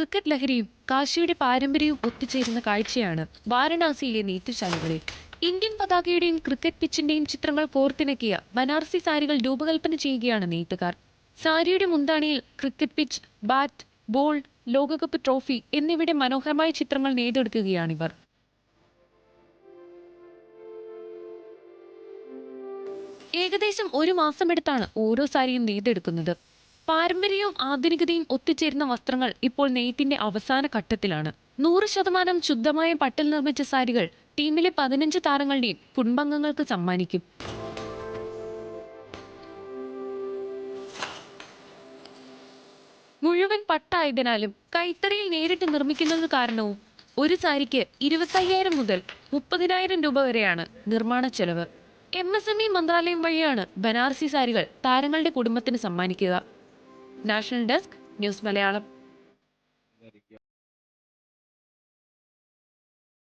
Cricket ലഹരിയും കാശിയുടെ പാരമ്പര്യവും ഒത്തുചേരുന്ന കാഴ്ചയാണ് വാരണാസിയിലെ നെയ്ത്തുശാലകളിൽ. ഇന്ത്യൻ പതാകയുടെയും ക്രിക്കറ്റ് പിച്ചിന്റെയും ചിത്രങ്ങൾ കോർത്തിണക്കിയ ബനാറസി സാരികൾ രൂപകൽപ്പന ചെയ്യുകയാണ് നെയ്ത്തുകാർ. സാരിയുടെ മുന്താണിയിൽ ക്രിക്കറ്റ് പിച്ച്, ബാറ്റ്, ബോൾ, ലോകകപ്പ് ട്രോഫി എന്നിവയുടെ മനോഹരമായ ചിത്രങ്ങൾ നെയ്തെടുക്കുകയാണിവർ. ഏകദേശം 1 മാസമെടുത്താണ് ഓരോ സാരിയും നെയ്തെടുക്കുന്നത്. പാരമ്പര്യവും ആധുനികതയും ഒത്തുചേരുന്ന വസ്ത്രങ്ങൾ ഇപ്പോൾ നെയ്ത്തിന്റെ അവസാന ഘട്ടത്തിലാണ്. 100% ശുദ്ധമായ പട്ടിൽ നിർമ്മിച്ച സാരികൾ ടീമിലെ 15 താരങ്ങളുടെയും കുടുംബാംഗങ്ങൾക്ക് സമ്മാനിക്കും. മുഴുവൻ പട്ടായതിനാലും കൈത്തറിയിൽ നേരിട്ട് നിർമ്മിക്കുന്നത് കാരണവും ഒരു സാരിക്ക് 25,000 മുതൽ 30,000 രൂപ വരെയാണ് നിർമ്മാണ ചെലവ്. MSME മന്ത്രാലയം വഴിയാണ് ബനാറസി സാരികൾ താരങ്ങളുടെ കുടുംബത്തിന് സമ്മാനിക്കുക. National desk, news Malayalam.